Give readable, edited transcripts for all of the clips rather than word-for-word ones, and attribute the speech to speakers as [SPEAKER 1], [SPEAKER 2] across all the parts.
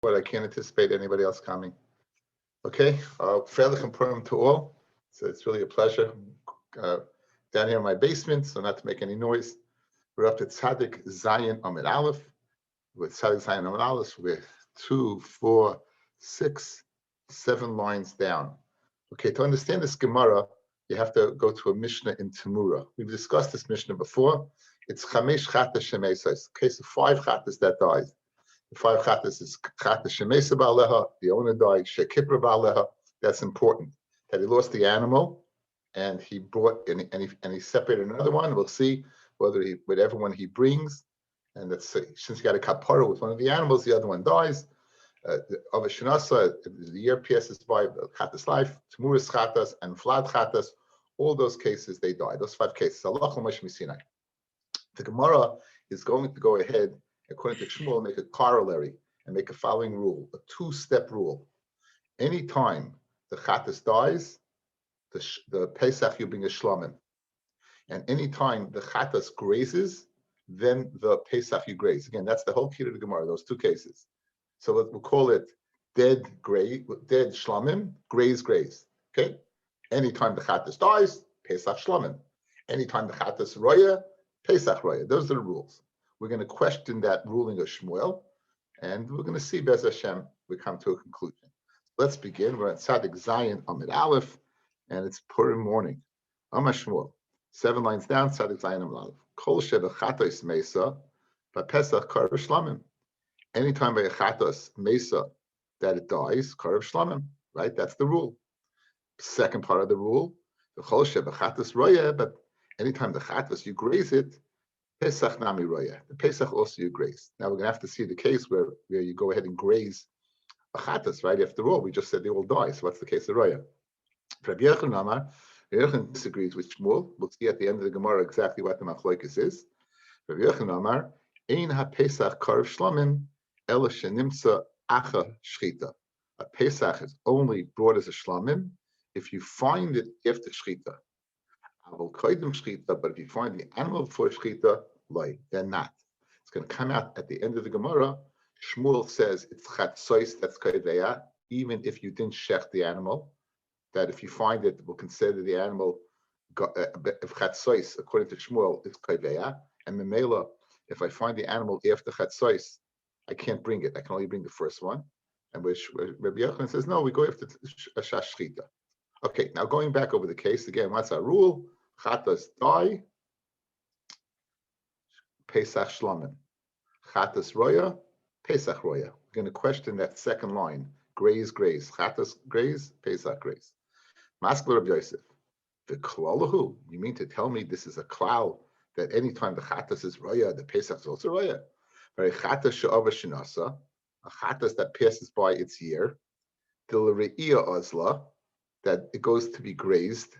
[SPEAKER 1] But I can't anticipate anybody else coming. Okay, fairly important to all. So it's really a pleasure. Uh, Down here in my basement, so not to make any noise. We're up to Tzaddik Zayin Amid Aleph. With Tzaddik Zayin Amid Aleph, we're 2, 4, 6, 7 lines down. Okay, to understand this Gemara, you have to go to a Mishnah in Tamura. We've discussed this Mishnah before. It's Chamesh Chata Shemesais, case of 5 Chatas that dies. The 5 Chatas is Chata Shemesa Ba'aleha, the owner died, Shekipra Ba'aleha. That's important. That he lost the animal and he brought and he separated another one. We'll see whether whatever one he brings, and that's since he got a kapara with one of the animals, the other one dies. Of a shenasa, the year passes by, Chatas life, Tamuras Chatas, and Flad Chatas, all those cases they die. Those 5 cases. The Gemara is going to go ahead, according to Shmuel, make a corollary and make a following rule, a 2-step rule. Anytime the Chatas dies, the Pesach you bring a shlamim. And anytime the Chatas grazes, then the Pesach you graze. Again, that's the whole key to the Gemara, those 2 cases. So we'll call it dead shlamim, graze. Okay? Anytime the Chatas dies, Pesach shlamim. Anytime the Chatas roya, Pesach roya. Those are the rules. We're going to question that ruling of Shmuel, and we're going to see, Bez Hashem, we come to a conclusion. Let's begin. We're at Tzaddik Zayin Amid Aleph, and it's Purim morning. Amar Shmuel, 7 lines down, Tzaddik Zayin Amid Aleph. Kol sheba chatos mesa, but Pesach karev shlamim. Anytime by a chatos mesa that it dies, karev shlamim. Right? That's the rule. Second part of the rule, the kol sheba chatos roya, but anytime the chatos you graze it, Pesach nami roya. The Pesach also you graze. Now we're going to have to see the case where you go ahead and graze a chatas, right? After all, we just said they all die. So what's the case of roya? Rabbi Yochanan disagrees with Shmuel. We'll see at the end of the Gemara exactly what the machlokes is. Rabbi Yochanan Amar, Ein ha-Pesach karev shlamim, ela shenimtza acha shchita. A Pesach is only brought as a shlamim if you find it after shchita. But if you find the animal before shchita, then not. It's going to come out at the end of the Gemara. Shmuel says it's chatzois, that's kaiveya, even if you didn't shech the animal. That if you find it, we'll consider the animal if chatzois, according to Shmuel, is kaiveya. And memela, if I find the animal after chatzois, I can't bring it. I can only bring the first one. And which Rabbi Yochanan says, no, we go after shash shchita. Okay, now going back over the case again, what's our rule? Chatas die, Pesach shlamim. Chatas roya, Pesach roya. We're going to question that second line. Graze. Chatas graze, Pesach graze. Maskler Rabbi Yosef. The klalahu. You mean to tell me this is a klal that anytime the chatas is roya, the Pesach is also roya? Very chatas she'ava shenasa, a chatas that passes by its year. The l're'iyah ozla, that it goes to be grazed.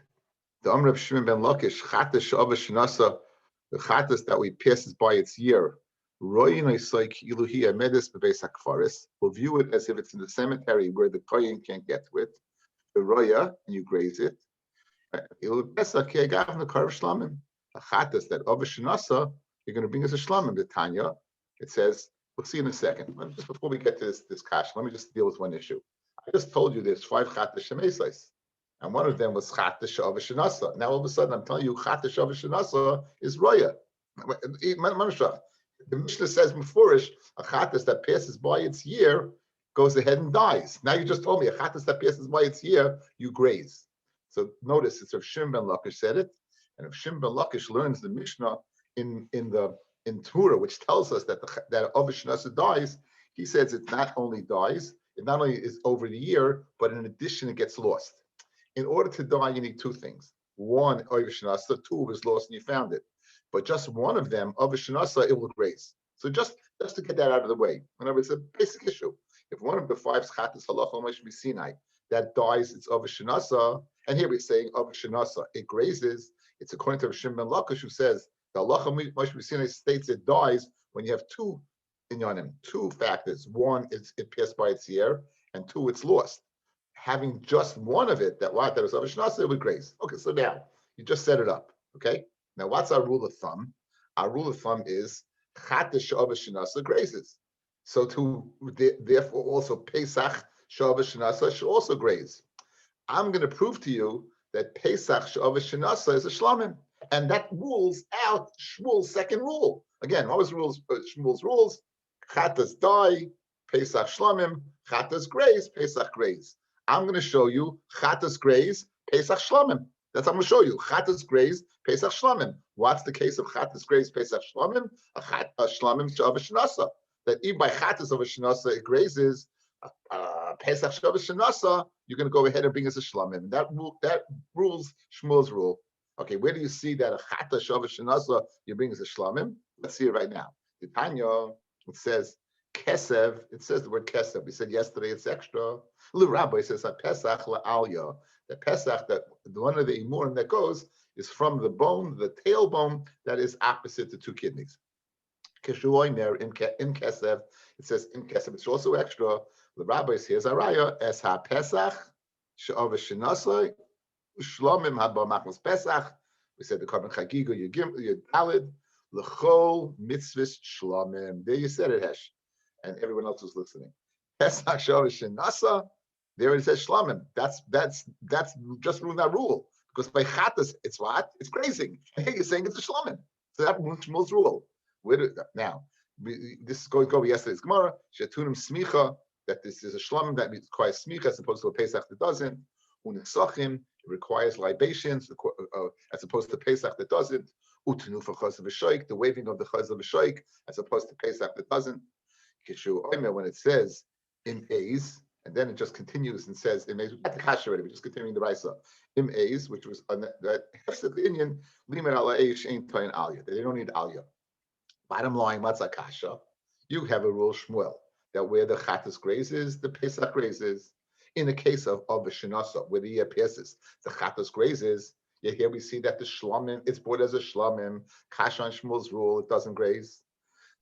[SPEAKER 1] The Amr of Shimon ben Lakish, chatas she'ava shenasa, the chatas that we passes by its year. Royin oisai ki'iluhi amedis bebeis hakfaris. We'll view it as if it's in the cemetery where the kohen can't get to it. The roya, and you graze it. A chatas that of a shenasa, you're going to bring us a shlamim. The Tanya, it says, we'll see in a second. Just before we get to this kash, let me just deal with one issue. I just told you there's 5 chatas shemesais, and one of them was chatas of a shenasa. Now all of a sudden I'm telling you chatas of a shenasa is roya. The Mishnah says mefurish, a chatas that passes by its year goes ahead and dies. Now you just told me a chatas that passes by its year, you graze. So notice it's Rav Shimon ben Lakish said it, and Rav Shimon ben Lakish learns the Mishnah in Torah, which tells us that that Avishnas dies. He says it not only dies, it not only is over the year, but in addition it gets lost. In order to die, you need 2 things. One, Avishnas, 2 is lost and you found it. But just one of them, Avishnas, it will graze. So just to get that out of the way. Whenever it's a basic issue. If one of the 5 chatas halacha mashmi Sinai that dies, it's Avishnas, and here we're saying Avishnas, it grazes. It's according to Shimon ben Lakish, who says the halacha mashmi Sinai states it dies when you have 2 inyanim, 2 factors. One is it passed by its year, and 2 it's lost. Having just one of it that is Avishnas, it would graze. Okay, so now you just set it up. Okay. Now, what's our rule of thumb? Our rule of thumb is chatas she'ava shenasa grazes. So therefore also Pesach Shavuos Shenasa should also graze. I'm going to prove to you that Pesach Shavuos Shenasa is a shlamim, and that rules out Shmuel's second rule. Again, what was Shmuel's rules? Chatas die, Pesach shlamim. Chatas graze, Pesach graze. I'm going to show you Chatas graze, Pesach shlamim. That's what I'm going to show you. Chatas graze, Pesach shlamim. What's the case of Chatas graze, Pesach shlamim? A shlamim Shavuos Shenasa. That even by Chatas of a Shenasa it grazes. Pesach Shavuos Shenasa, you're going to go ahead and bring us a shlamim. That rules Shmuel's rule. Okay, where do you see that a Chata Shavuos Shenasa you bring us a shlamim? Let's see it right now. The Tanya, it says kesev. It says the word kesev. We said yesterday it's extra. Rabbi says Pesach la'alya. The Pesach, that one of the imurim that goes is from the bone, the tailbone that is opposite the two kidneys. Keshuoiner in kesev. It says in kesev. It's also extra. The Rabbi says Araya es ha Pesach she'av shenasai shlamim haba machmas Pesach. We said the carbon chagiga yudalid lechol mitzvahs shlamim. There you said it, Hesh, and everyone else was listening. Pesach she'av shenasa. There it says shlamim. That's just ruling that rule, because by chatas it's what? It's grazing. And here you're saying it's a shlamim. So that rules Shmuel's rule. Now, this is going over yesterday's Gemara. Shetunim smicha, that this is a shlamim that requires smicha as opposed to a Pesach that doesn't. Unesachim, it requires libations as opposed to Pesach that doesn't. Utenu for chaz v'shoik, the waving of the chaz v'shoik as opposed to Pesach that doesn't. Kishu oimer, when it says im eis, and then it just continues and says im eis. We got the kasha already. We're just continuing the raisa. Im eis, which was that hefsek the Indian limer ala eish ein toyin alya. They don't need alya. Bottom line, what's a kasha? You have a rule, Shmuel, that where the chatas grazes, the Pesach grazes. In the case of a shenasa, where the year passes, the chatas grazes. Yeah, here we see that the shlamim, it's brought as a shlamim. Kasha on Shmuel's rule, it doesn't graze.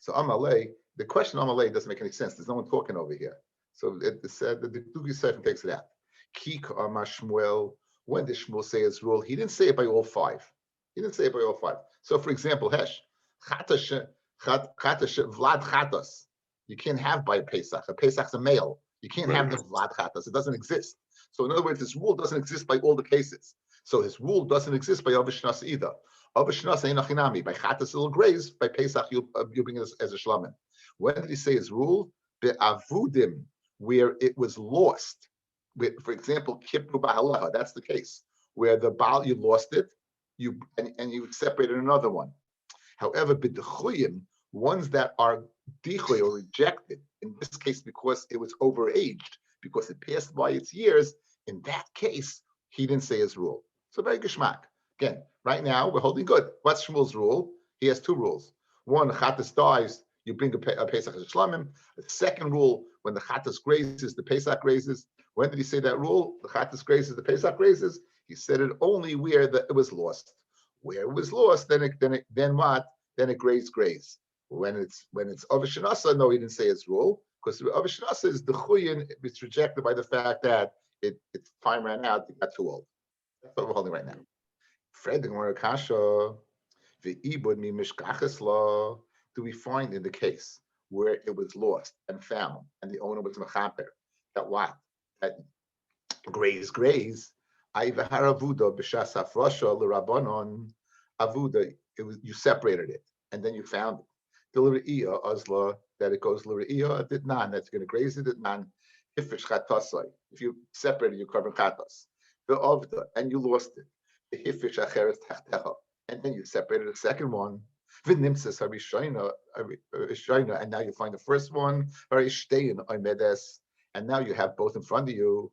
[SPEAKER 1] So Amalei, the question Amalei doesn't make any sense. There's no one talking over here. So it said that the Dugi Sefer takes it out. Kik Amar Shmuel, when did Shmuel say his rule? He didn't say it by all five. He didn't say it by all five. So for example, Hesh, Vlad Chatas. You can't have by Pesach. A Pesach's a male. You can't have the Vlad Chatas. It doesn't exist. So in other words, this rule doesn't exist by all the cases. So his rule doesn't exist by Avishnas either. Avishnas ain't achinami. By Chatas it'll graze. By Pesach you'll bring it as a shlamim. When did he say his rule? Be'avudim, where it was lost. For example, Kipru Ba'alaha, that's the case. Where the Baal, you lost it, and you separated another one. However, b'dechuyim, ones that are dichoy or rejected, in this case because it was overaged, because it passed by its years, in that case, he didn't say his rule. So very geschmack. Again, right now, we're holding good. What's Shmuel's rule? He has two rules. One, chatas dies, you bring a Pesach as a shlamim. The second rule, when the chatas grazes, the Pesach grazes. When did he say that rule? The chatas grazes, the Pesach grazes. He said it only where it was lost. Where it was lost, then what? Then it graze. When it's Avashanasa, no, he didn't say his rule, because Avashanasa is the chuyin. It's rejected by the fact that its time ran out. It got too old. That's what we're holding right now. Fred the Gemara Kasha, ve'ibud mi mishkachas law. Do we find in the case where it was lost and found, and the owner was mechaper, that what? That graze. I v'haravuda b'shas hafrasha l'rabanon avuda. It was, you separated it and then you found it. The l're'iyah azla, that it goes l're'iyah did nan, that's going to graze it did nan. If you separated your carbon chatas, the avda, and you lost it. The hifish acheres tachtecha, and then you separated the second one. V'nimtzes harishayna, and now you find the first one. Harishtayin oimedes, and now you have both in front of you.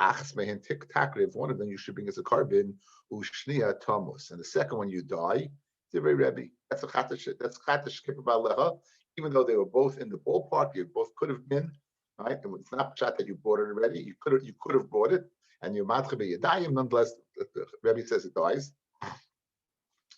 [SPEAKER 1] Achs mehen tik takriv. One of them you should bring as a carbon. Ushnia tamus, and the second one you die. Divrei Rebbe. That's a chatash. That's chatash kippah. Even though they were both in the ballpark, you both could have been right. And it's not shot that you bought it already. You could have bought it, and you matche b'yadayim. Nonetheless, the Rebbe says it dies.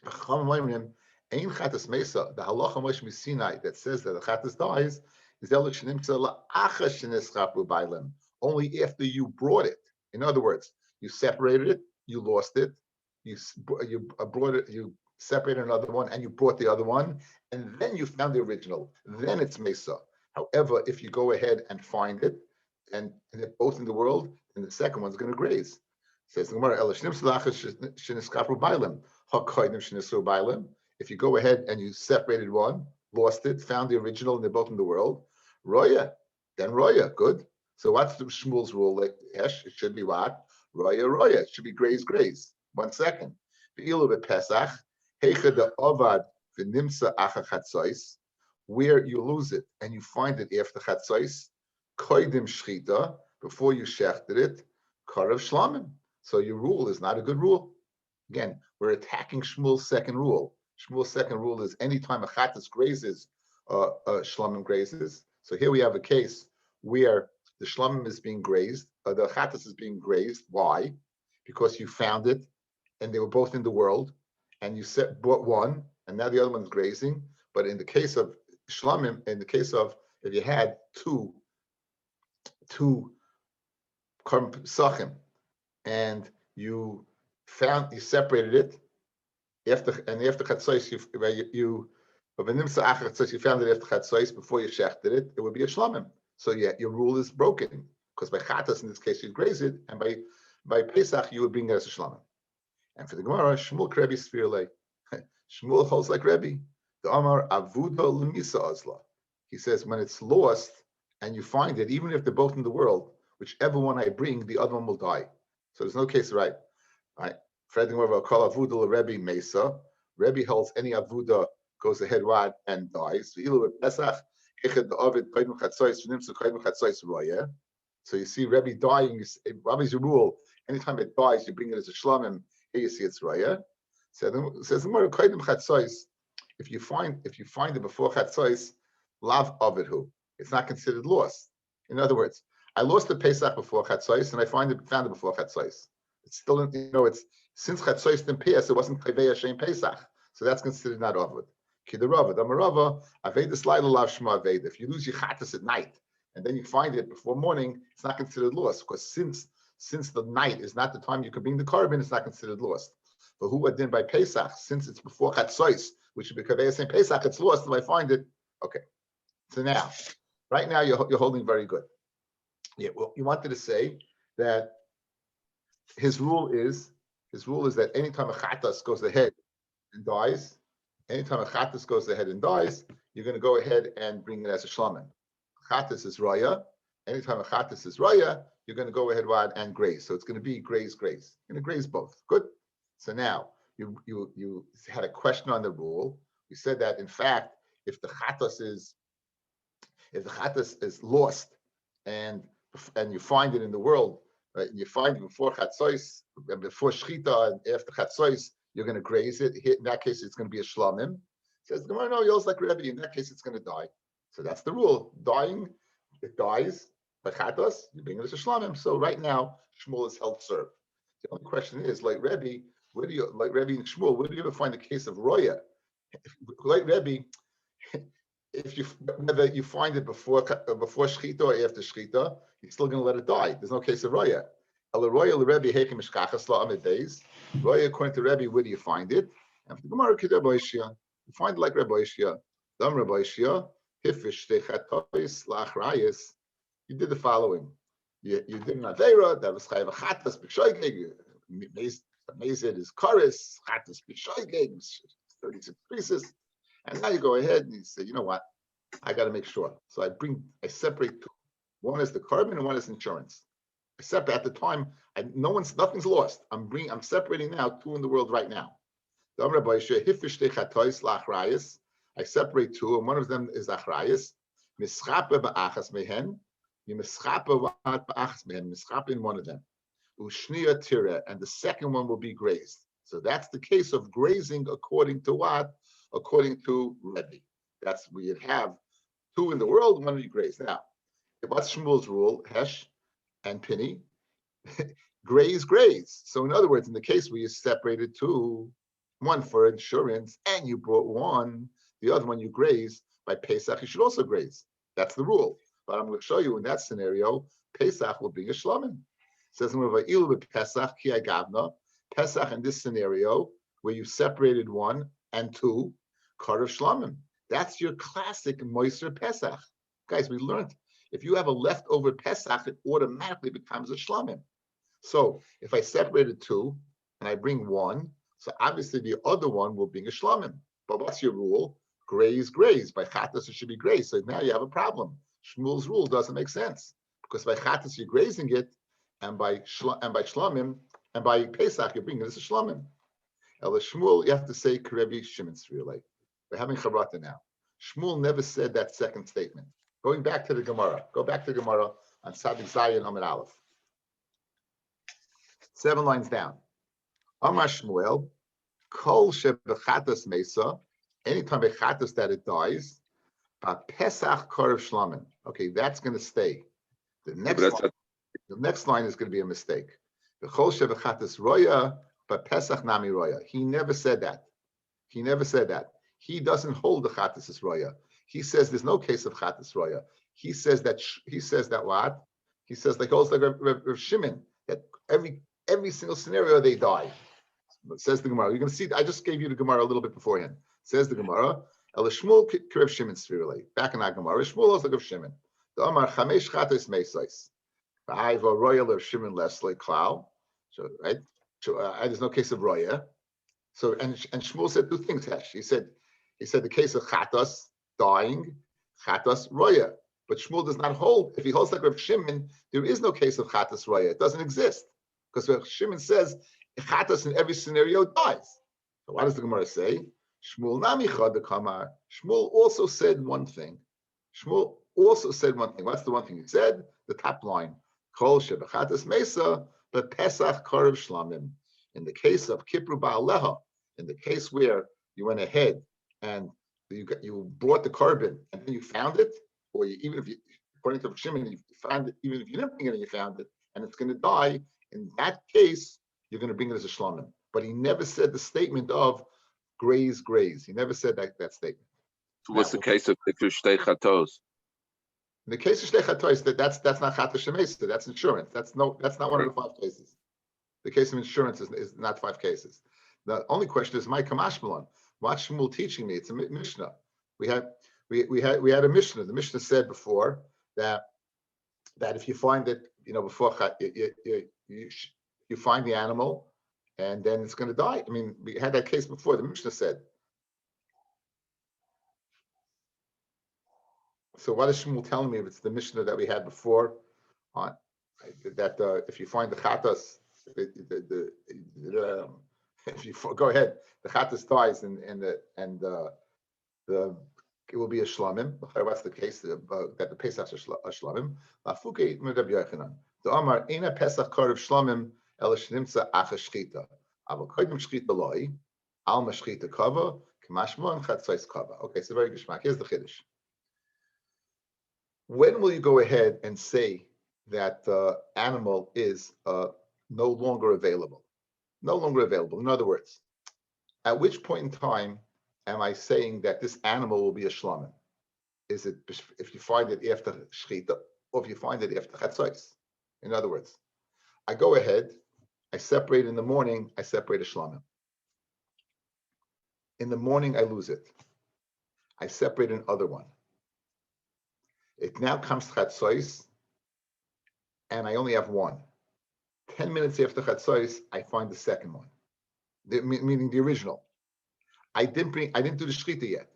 [SPEAKER 1] Ein chatas mesa. The halacha Moshe Sinai that says that the chatas dies is elik shenimtza la'achas shenischapu b'ilem. Only after you brought it. In other words, you separated it, you lost it, you brought it, you separated another one, and you brought the other one, and then you found the original. Then it's mesa. However, if you go ahead and find it, and they're both in the world, then the second one's going to graze. Says the Gemara, if you go ahead and you separated one, lost it, found the original, and they're both in the world, roya, then roya, good. So what's the Shmuel's rule? Like, it should be what? Roya, roya. It should be graze, graze. 1 second. Where you lose it and you find it after chatzos, koidim shchita, before you shechted it, karav shlamim. So your rule is not a good rule. Again, we're attacking Shmuel's second rule. Shmuel's second rule is anytime a chatas grazes, shlamim grazes. So here we have a case where the shlamim is being grazed, the chatas is being grazed. Why? Because you found it, and they were both in the world, and you bought one, and now the other one's grazing. But in the case of shlamim, in the case of if you had two karm pesachim, and you separated it after chatzos, you found it after chatzos before you shechted it, it would be a shlamim. So yeah, your rule is broken because by chatas in this case you graze it, and by Pesach you would bring it as a shlamim. And for the Gemara, Shmuel Rebbe Sfirle, Shmuel holds like Rebbe. The Amar Avuda Lemisa Azla. He says when it's lost and you find it, even if they're both in the world, whichever one I bring, the other one will die. So there's no case, right? Fred Gemara call Avuda Rebbe Mesa. Rebbe holds any Avuda goes ahead wide and dies. So you see Rebbe dying. Rabbi's rule: anytime it dies, you bring it as a shlamim. Here you see it's raya. Says if you find it before chatzos, lav avidhu, it's not considered lost. In other words, I lost the Pesach before chatzos, and I found it before chatzos. It's still, it's since chatzos didn't pass, it wasn't kaveh Hashem Pesach, so that's considered not avid. Kidarava, damarava, avedis laila lav shema aved. If you lose your chatas at night and then you find it before morning, it's not considered lost because since the night is not the time you can bring the carbon, it's not considered lost. But who did by Pesach, since it's before chatzos, which would be kaveh Hashem Pesach, it's lost if I find it. Okay. So now, right now you're holding very good. Yeah. Well, you wanted to say that his rule is that anytime a chatas goes ahead and dies, you're going to go ahead and bring it as a shlamim. Chatas is raya. Anytime a chatas is raya, you're going to go ahead and graze. So it's going to be graze. You're going to graze both. Good. So now you had a question on the rule. We said that in fact, if the chatas is lost and you find it in the world, right, and you find it before chatzos, before shchita, and after chatzos, you're going to graze it. In that case, it's going to be a shlamim. Says no, yours like Rabbi. In that case, it's going to die. So that's the rule. Dying, it dies. But chatos, you bring it as a shlamim. So right now, Shmuel is held serve. The only question is, like Rabbi and Shmuel, where do you ever find a case of roya? Like Rabbi, whether you find it before shchita or after shchita, you're still going to let it die. There's no case of roya. Roya, according to Rabbi, where do you find it? And for the Gemara, you find it like Rabbi Ishia. Rabbi Ishia, you did the following. You did an Aveira, that was Chayav Chatas B'Shoigeg, Mezid is Chorus, Chatas B'Shoigeg, 36 pieces. And now you go ahead and you say, you know what? I got to make sure. So I separate two. One is the carbon and one is insurance. I separate at the time, nothing's lost. I'm separating now two in the world right now. I separate two, and one of them is achrayis. Mischape ba'achas mehen. You mischape ba'achas mehen. Mischape in one of them. Ushniya tira, and the second one will be grazed. So that's the case of grazing according to what? According to Rebbe. That's where you'd have two in the world, one will be grazed. Now, what's Shmuel's rule? Hesh and Penny. graze. So in other words, in the case where you separated two, one for insurance, and you brought one, the other one you graze, by Pesach you should also graze. That's the rule. But I'm going to show you in that scenario, Pesach will bring a shlamim. It says Pesach ki agavna. Pesach in this scenario, where you separated one and two, karav shlamim. That's your classic moiser Pesach. Guys, we learned if you have a leftover Pesach, it automatically becomes a shlamim. So if I separated two and I bring one, so obviously the other one will bring a shlamim. But what's your rule? Graze. By chatas, it should be graze. So now you have a problem. Shmuel's rule doesn't make sense because by chatas you're grazing it, and by shlamim and by Pesach you're bringing it as a shlamim. El Shmuel, you have to say Rabbi Shimon's really. We're having chavrata now. Shmuel never said that second statement. Going back to the Gemara. Go back to the Gemara on Sadik Zayin Amid Aleph. 7 lines down. Amar Shmuel, Kol shebechatas mesa, anytime bechatas that it dies, Pesach Korev Shlamim. Okay, that's going to stay. The next line is going to be a mistake. The Kol shebechatas roya, but Pesach nami roya. He never said that. He doesn't hold the chatas as roya. He says there's no case of chatas roya. He says that what? He says like Rav Shimon, that every single scenario they die. Says the Gemara. You're going to see. I just gave you the Gemara a little bit beforehand. Says the Gemara. El Shmuel Rav Shimon Svirulei. Back in our Gemara, Shmuel also Rav Shimon. The Amar Chamesh Chatas Meisais. V'Haiva Roya Rav Shimon Leslie Klau. So right. So there's no case of roya. So and Shmuel said two things. Hesh. He said the case of chatas dying, chatas roya. But Shmuel does not hold. If he holds like Rav Shimon, there is no case of chatas roya. It doesn't exist because Rav Shimon says chatas in every scenario dies. So what does the Gemara say? Shmuel nami chad kamar. Shmuel also said one thing. What's the one thing he said? The top line. Kol shebechatas mesa. But Pesach Korev Shlamim. In the case of Kippur Ba'aleha, in the case where you went ahead and you brought the korban and then you found it, or according to Shimon, you found it, even if you didn't bring it and you found it, and it's going to die, in that case, you're going to bring it as a shlamim. But he never said the statement of graze. He never said that statement.
[SPEAKER 2] So what's the case of Shtei Chatos?
[SPEAKER 1] In the case of Shtei Chatos, that's not Chatas Shemesa, that's insurance. That's not one of the 5 cases. The case of insurance is not 5 cases. The only question is, my Kamashmalon, what's Shmuel teaching me? It's a Mishnah. We had a Mishnah. The Mishnah said before that if you find it, before you find the animal and then it's going to die. I mean, we had that case before. The Mishnah said. So what is Shmuel telling me if it's the Mishnah that we had before on that if you find the chatas, if you go ahead, the chatas dies and it will be a shlamim. What's the case that the Pesach are shlamim? Lafuke Rabbi Yochanan. The Amar Ina Pesach Korev Shlamim El Shnimtza Acha Shchita. Aval Kodim Shchita Loi Alma Shchita Kava Kamashmon Chatzais Kava. Okay, so very good. Here's the chiddush. When will you go ahead and say that the animal is no longer available? No longer available. In other words, at which point in time am I saying that this animal will be a shlamim? Is it if you find it after shchita or if you find it after chatzos? In other words, I go ahead, I separate in the morning, I separate a shlamim. In the morning, I lose it. I separate another one. It now comes chatzos, and I only have one. 10 minutes after chatzos, I find the second one, meaning the original. I didn't do the shchita yet.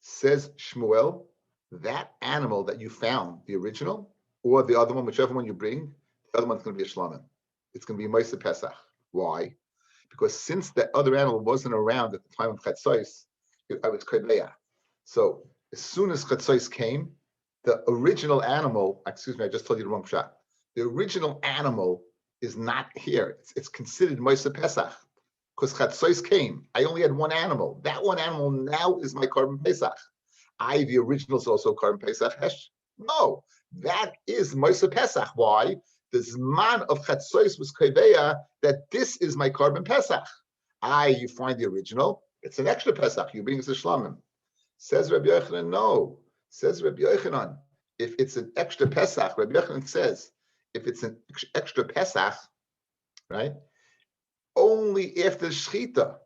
[SPEAKER 1] Says Shmuel, that animal that you found, the original, or the other one, whichever one you bring, the other one's going to be a shlamim. It's going to be Moshe Pesach. Why? Because since the other animal wasn't around at the time of chatzos, I was kodeya. So as soon as chatzos came, the original animal, excuse me, I just told you the wrong shot. The original animal is not here. It's considered Moshe Pesach because chatzos came. I only had one animal. That one animal now is my korban Pesach. The original is also korban Pesach. No, that is Moshe Pesach. Why? The Zman of chatzos was kodeya that this is my korban Pesach. You find the original. It's an extra Pesach. You bring us a shlamim. Says Rabbi Yochanan, no. Says Rabbi Yochanan, if it's an extra Pesach, Rabbi Yochanan says, if it's an extra Pesach, right, only after Shechita,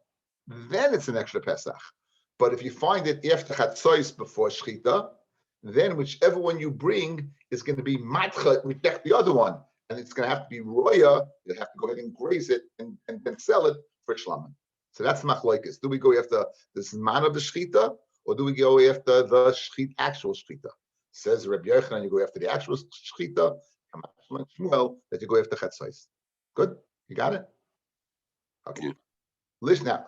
[SPEAKER 1] then it's an extra Pesach. But if you find it after Chatzos before Shechita, then whichever one you bring is going to be matcha, reject the other one. And it's going to have to be roya. You have to go ahead and graze it and then sell it for shlamim. So that's machlokes. Do we go after the zman of the shchita, or do we go after the actual shchita? Says Rabbi Yochanan, you go after the actual shchita. Shmuel, that you go after chetzos. Good, you got it. Okay. Lishna.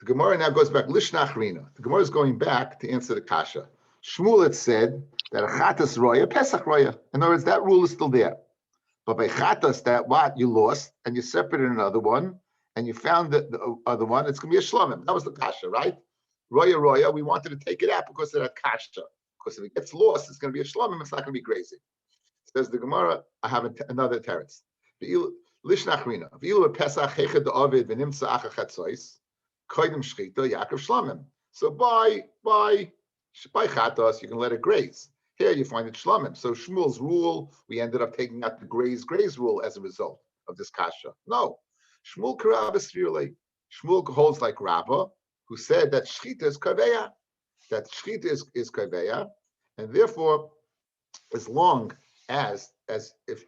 [SPEAKER 1] The Gemara now goes back. Lishnach Rina. The Gemara is going back to answer the kasha. Shmuel had said that a chatas roya, Pesach roya. In other words, that rule is still there. But by chatas, that what you lost and you separated another one and you found the other one, it's going to be a shlomim. That was the kasha, right? Roya. We wanted to take it out because of that kasha. Because if it gets lost, it's going to be a shlomim. It's not going to be grazing. Says the Gemara, I have another teretz. Lishnach Rina. V'ilu Pesach hechad da'avid v'nimtza acha chatzois. Koidim shchita Yaakov shlamim. So by chatos, you can let it graze. Here you find it shlamim. So Shmuel's rule, we ended up taking out the graze rule as a result of this kasha. No, Shmuel karabas really. Shmuel holds like Rabbi, who said that shchita is kaveya. That shchita is kaveya, and therefore, as long as if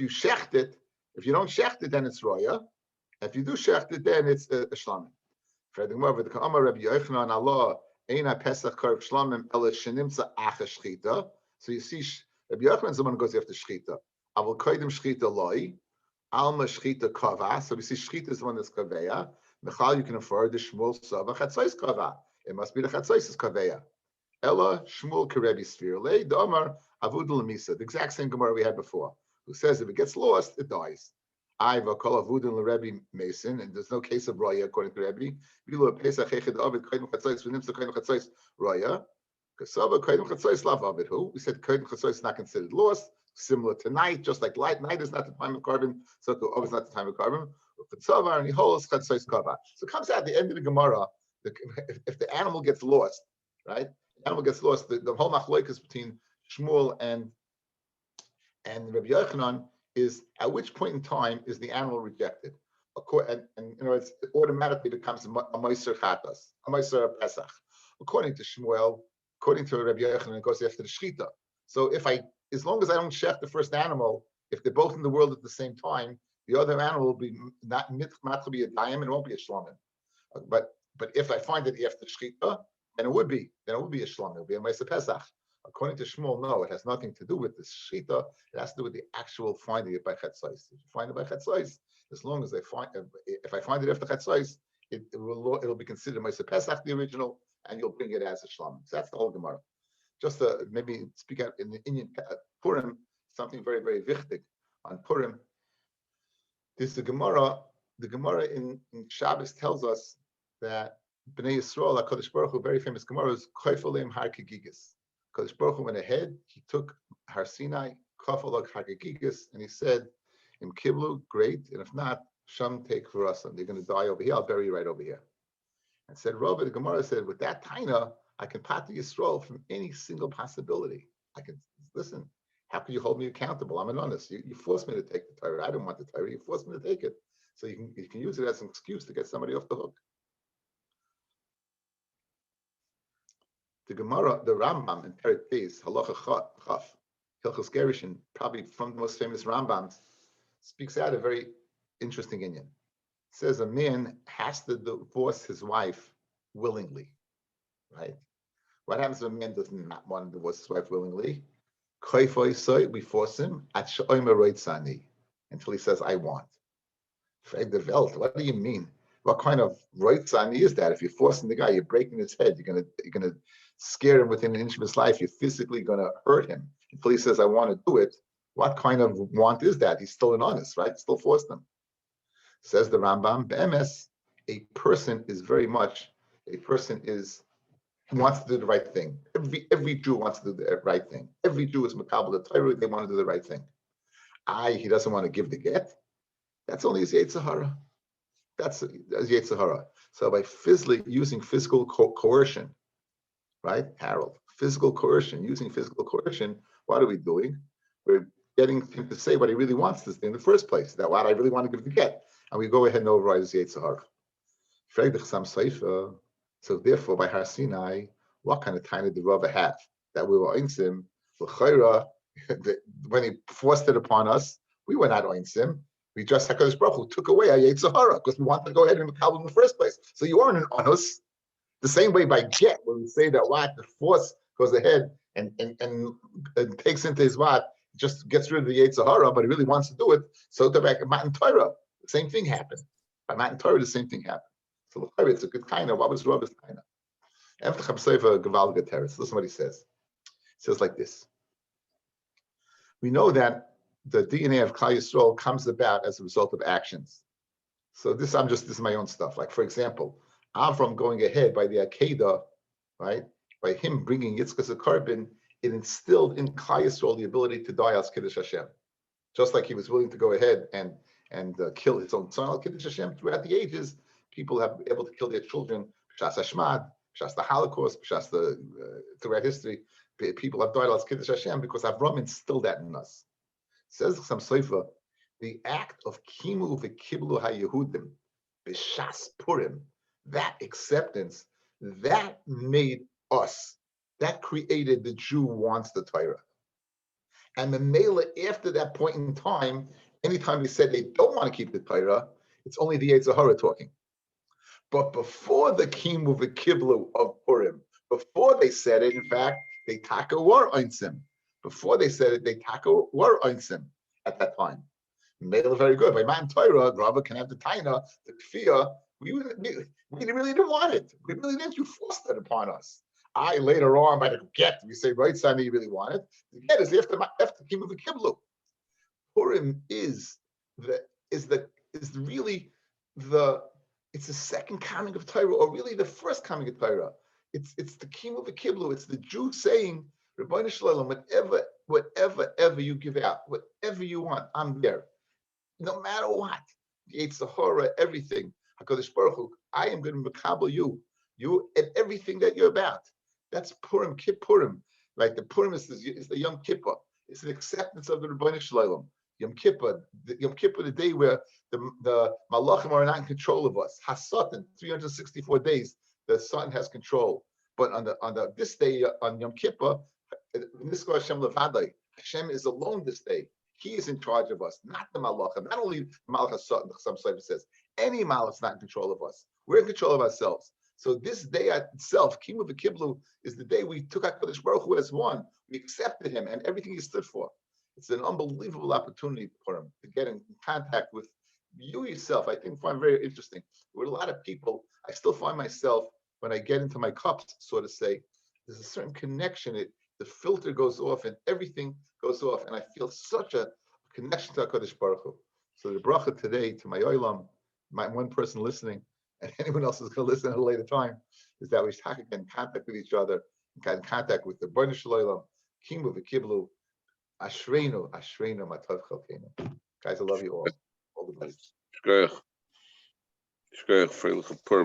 [SPEAKER 1] you shecht it, if you don't shecht it, then it's roya. If you do shecht it, then it's a shlamim. So you see, Rabbi Yochanan is the one who goes after shchita. Avol koidim shchita loi, alma shchita kava. So we see shchita is the one that's kaveya. Mechal, you can infer the Shmuel sava chatzos kava. It must be the chatzos is kaveya. Ella Shmuel karebi sfirle domar avudul misa. The exact same Gemara we had before, who says if it gets lost, it dies. I've called avudul Rebbe Mason, and there's no case of roya according to Rebbe. Bilu pesach hechad avid koyim chatzos v'nimsa koyim chatzos roya. Kasava koyim chatzos lav avid who. We said koyim chatzos is not considered lost. Similar to night, just like night is not the time of carbon, so the is not the time of carbon. Kasava and he holds chatzos kava. So it comes out at the end of the Gemara. If the animal gets lost, right? The animal gets lost. The whole machlokes between Shmuel and Rabbi Yochanan is at which point in time is the animal rejected? And in other words, it automatically becomes a moiser chatas, a moiser pesach. According to Shmuel, according to Rabbi Yochanan, it goes after the shchita. So as long as I don't shech the first animal, if they're both in the world at the same time, the other animal will be not to be a diamond, it won't be a shlamim. But if I find it after shchita, then it would be a shlamim. It would be a moiser pesach. According to Shmuel, no, it has nothing to do with the shchita. It has to do with the actual finding it by chetzos. If you find it by chetzos, as long as if I find it after chetzos, it'll be considered moiser pesach, the original, and you'll bring it as a shlamim. So that's the whole Gemara. Just to maybe speak out in the Indian Purim, something very, very wichtig on Purim. This the Gemara. The Gemara in Shabbos tells us that Bnei Yisrael, HaKadosh Baruch Hu, very famous Gemara, is Koifalim Har Kegigis. HaKadosh Baruch Hu went ahead. He took Har Sinai, Koifalog Har Kegigis, and he said, "Im Kiblu, great, and if not, Sham take for us. They're going to die over here. I'll bury you right over here." And said, Rabbi, the Gemara said, with that taina, I can pat Yisrael from any single possibility. I can listen. How can you hold me accountable? I'm an honest. You forced me to take the Torah. I didn't want the Torah. You forced me to take it. So you can use it as an excuse to get somebody off the hook. The Gemara, the Rambam in Perek Beis, Halacha Chaf, Hilchos Gerushin, probably from the most famous Rambams, speaks out a very interesting inyan. It says a man has to divorce his wife willingly, right? What happens if a man does not want to divorce his wife willingly? We force him until he says, "I want." What do you mean? What kind of roitzani is that? If you're forcing the guy, you're breaking his head. You're gonna scare him within an inch of his life. You're physically gonna hurt him until he says, "I want to do it." What kind of want is that? He's still an honest, right? Still forced him. Says the Rambam, "Be'emes, a person wants to do the right thing. Every Jew wants to do the right thing. Every Jew is makabel the Torah. They want to do the right thing. He doesn't want to give the get. That's only his Yetzer Hara. That's Yetzer Hara. So by using physical coercion, right, Harold? Using physical coercion, what are we doing? We're getting him to say what he really wants to say in the first place. That what I really want to give the get. And we go ahead and override his Yetzer Hara. So therefore, by Har Sinai, what kind of time did the Rava have? that we were oinsim, when he forced it upon us, we were not oinsim. We just HaKadosh Baruch Hu took away our Yetzer Hara because we wanted to go ahead and Makabel in the first place. So you aren't an onus. The same way by get, when we say that what the force goes ahead and takes into his what, just gets rid of the Yetzer Hara, but he really wants to do it. So to back Matan Torah, the same thing happened. By Matan Torah, the same thing happened. So it's a good kind of what was Rabbi's kind of. Listen what he says. He says like this. We know that the DNA of Klal Yisrael comes about as a result of actions. So this is my own stuff. Like for example, Avram going ahead by the Akedah, right? By him bringing Yitzchak a carbon, it instilled in Klal Yisrael the ability to die as Kiddush Hashem. Just like he was willing to go ahead and kill his own son al Kiddush Hashem throughout the ages, people have been able to kill their children. B'shas Hashmad, b'shas the Holocaust, b'shas the throughout history, people have died as Kiddush Hashem because Avram instilled that in us. Says some Sefer, the act of Kimu v'Kiblu HaYehudim b'shas Purim, that acceptance, that made us, that created the Jew who wants the Torah. And the Mela, after that point in time, anytime they said they don't want to keep the Torah, it's only the Yetzer Hara talking. But before the Kimu v'Kiblu of Purim, before they said it, in fact, they taka war einsim. Before they said it, they taka war einsim at that time. Mela very good. By Matan Torah, Rabbi can have the taina, the kfiyah. We really didn't want it. We really didn't. You forced it upon us. Later on by the get, we say right, Simon, you really want it. The get is after Kimu v'Kiblu. Purim is really it's the second coming of Torah, or really the first coming of Torah. It's the Kimu v'Kiblu. It's the Jew saying, Rabbi Shalom, whatever you give out, whatever you want, I'm there. No matter what, the Yetzer Hara, everything. HaKadosh Baruch Hu, I am going to makabel you and everything that you're about. That's Purim, Kippurim. Like the Purim is the Yom Kippur. It's an acceptance of the Rabbi Shalom. Yom Kippur, the day where the Malachim are not in control of us. Hasatan, 364 days, the sun has control. But on this day, on Yom Kippur, Niskar Hashem Levadai, Hashem is alone this day. He is in charge of us, not the Malachim. Not only Malach Hasatan, some Sefer says, any Malach is not in control of us. We're in control of ourselves. So this day itself, Kimu v'Kiblu, is the day we took HaKadosh Baruch Hu as one. We accepted him and everything he stood for. It's an unbelievable opportunity for him to get in contact with you yourself. I find very interesting. With a lot of people, I still find myself, when I get into my cups, so to say, there's a certain connection. The filter goes off and everything goes off, and I feel such a connection to HaKadosh Baruch Hu. So the bracha today to my olam, my one person listening, and anyone else is going to listen at a later time, is that we get in contact with each other, get in contact with the Bnei Shalom, Kimu v'Kiblu, Ashreinu, Matov Chalkeinu. Guys, I love you all. All the best.
[SPEAKER 2] Shkoyach, Freilich Purim.